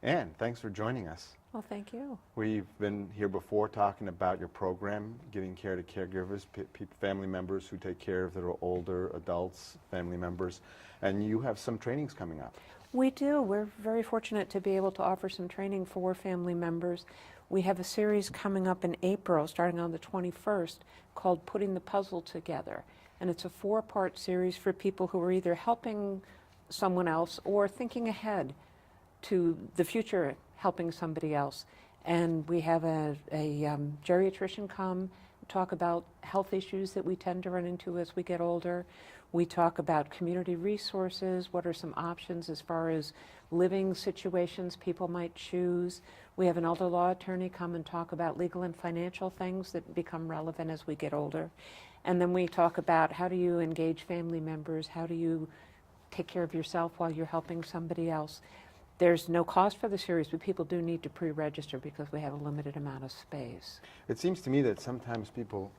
Ann, thanks for joining us. Well, thank you. We've been here before talking about your program, Giving Care to Caregivers, family members who take care of their older adults, family members, and you have some trainings coming up. We do. We're very fortunate to be able to offer some training for family members. We have a series coming up in April, starting on the 21st, called Putting the Puzzle Together. And it's a 4-part series for people who are either helping someone else or thinking ahead to the future, helping somebody else. And we have a geriatrician come talk about health issues that we tend to run into as we get older. We talk about community resources, what are some options as far as living situations people might choose. We have an elder law attorney come and talk about legal and financial things that become relevant as we get older. And then we talk about how do you engage family members, how do you take care of yourself while you're helping somebody else. There's no cost for the series, but people do need to pre-register because we have a limited amount of space. It seems to me that sometimes people,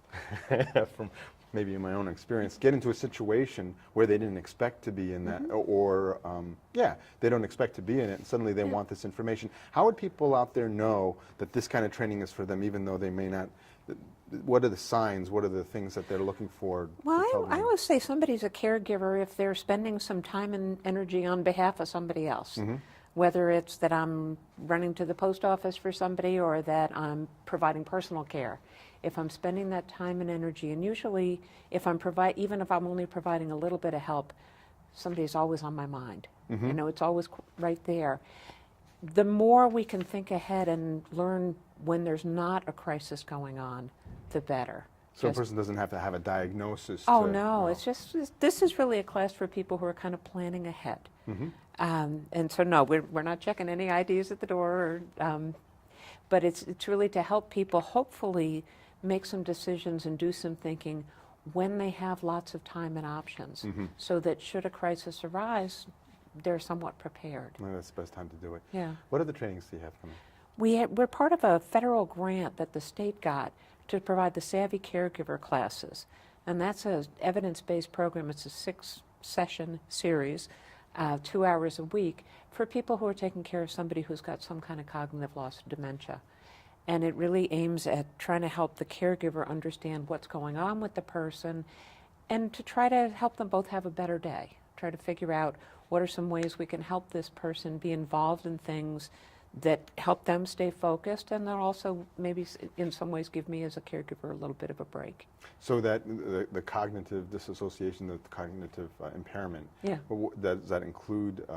from maybe in my own experience, get into a situation where they didn't expect to be in that, or they don't expect to be in it, and suddenly they want this information. How would people out there know that this kind of training is for them, even though they may not? What are the signs? What are the things that they're looking for? Well, I always say somebody's a caregiver if they're spending some time and energy on behalf of somebody else. Whether it's that I'm running to the post office for somebody or that I'm providing personal care. If I'm spending that time and energy, and usually if I'm even if I'm only providing a little bit of help, somebody's always on my mind. You know, it's always right there. The more we can think ahead and learn when there's not a crisis going on, the better. So a person doesn't have to have a diagnosis. Oh, no. It's just, this is really a class for people who are kind of planning ahead. And so, no, we're not checking any IDs at the door, but it's really to help people hopefully make some decisions and do some thinking when they have lots of time and options, so that should a crisis arise, they're somewhat prepared. Well, that's the best time to do it. Yeah. What other trainings do you have coming? We're part of a federal grant that the state got to provide the Savvy Caregiver classes. And that's an evidence-based program. It's a 6-session series, 2 hours a week, for people who are taking care of somebody who's got some kind of cognitive loss or dementia. And it really aims at trying to help the caregiver understand what's going on with the person and to try to help them both have a better day. Try to figure out what are some ways we can help this person be involved in things that help them stay focused, and then also maybe in some ways give me as a caregiver a little bit of a break. So that the cognitive disassociation, the cognitive impairment, does that include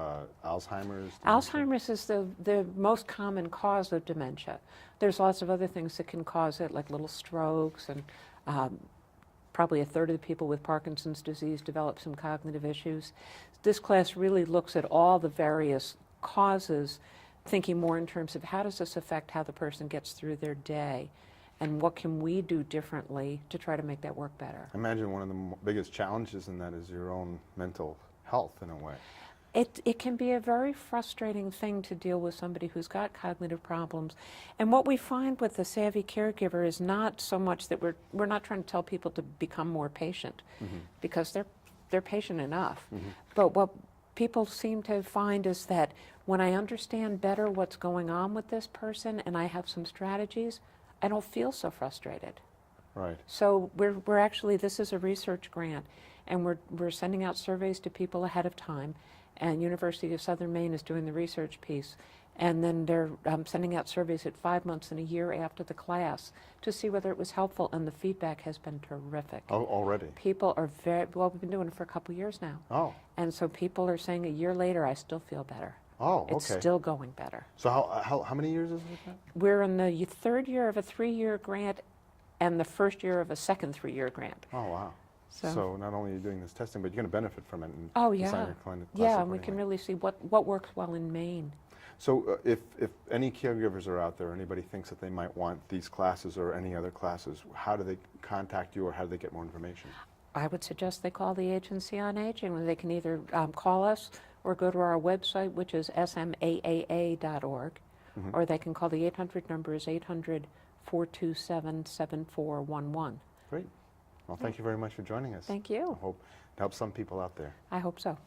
Alzheimer's? Alzheimer's is the most common cause of dementia. There's lots of other things that can cause it, like little strokes, and probably a third of the people with Parkinson's disease develop some cognitive issues. This class really looks at all the various causes, thinking more in terms of how does this affect how the person gets through their day, and what can we do differently to try to make that work better. I imagine one of the biggest challenges in that is your own mental health, in a way. It can be a very frustrating thing to deal with somebody who's got cognitive problems. And what we find with the Savvy Caregiver is not so much that we're not trying to tell people to become more patient, because they're patient enough. But what people seem to find is that when I understand better what's going on with this person and I have some strategies, I don't feel so frustrated. Right. So we're actually, this is a research grant, and we're sending out surveys to people ahead of time, and University of Southern Maine is doing the research piece, and then they're sending out surveys at 5 months and a year after the class to see whether it was helpful, and the feedback has been terrific. Oh, already? People are we've been doing it for a couple years now. Oh. And so people are saying a year later, I still feel better. Oh, okay. It's still going better. So how many years is it? We're in the third year of a 3-year grant and the first year of a second 3-year grant. Oh, wow. So not only are you doing this testing, but you're going to benefit from it. And and we can really see what works well in Maine. So if any caregivers are out there, anybody thinks that they might want these classes or any other classes, how do they contact you, or how do they get more information? I would suggest they call the Agency on Aging. They can either call us or go to our website, which is SMAAA.org, or they can call the 800 number is 800-427-7411. Great. Well, thank you very much for joining us. Thank you. I hope to help some people out there. I hope so.